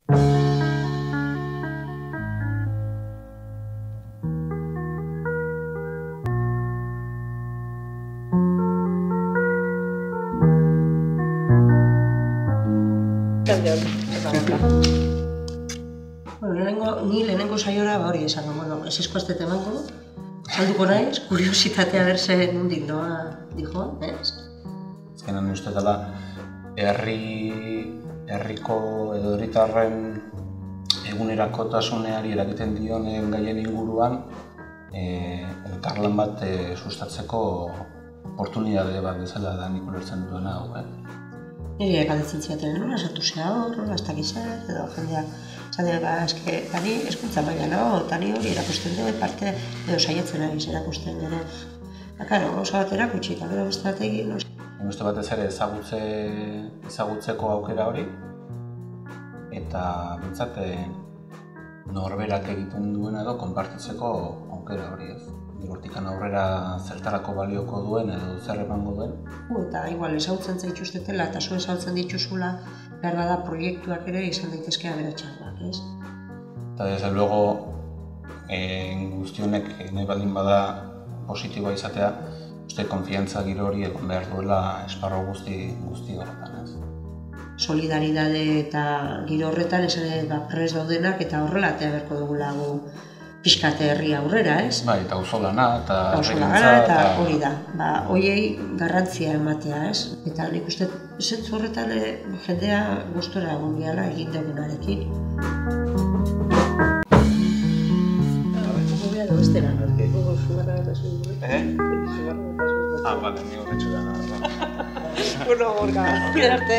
Ni lehenengo saiora hori esan, esesko ez dut emango, salduko naiz, kuriositatea berse nondik noa dijoan, ez? Azkenan uste dela, herriko edo herritarren egunerakotasuneari eragiten dionen gaien inguruan elkarlan bat sustatzeko oportunitate bat bezala da nik ulertzen duena hau. Nire galdetzen ziaten, nola sartu zea hor, nola ez dakizet, edo jendeak eske, tani eskuntza maila nago, tani hori erakusten dut, parte edo saiatzen ari erakusten ere. Karo, gauza bat erakutsi, eta gero beste bat egin, Uste batez ere ezagutzeko aukera hori, eta bintzat norberak egiten duena edo konpartitzeko aukera hori ez. Hortikan aurrera zertarako balioko duen edo zer emango duen. Eta igual ezagutzen zaituztetela eta zu ezagutzen dituzula, behar bada proiektuak ere izan daitezke aberatsak, ez? Eta desde luego guztionek nahi baldin bada positiboa izatea, uste konfiantza giro hori egon behar duela esparru guzti horretan, ez? Solidaridade eta giro horretan esan prest daudenak eta horrela atea beharko dugula pixkate herri aurrera, ez? Bai, eta auzolana eta herrigintza eta hori da. Hoiei garrantzia ematea, ez? Eta nik uste zentzu horretan jendea gustora egon biala egin dugunarekin. Vale, ni horretxo da. Bueno, gorka, arte.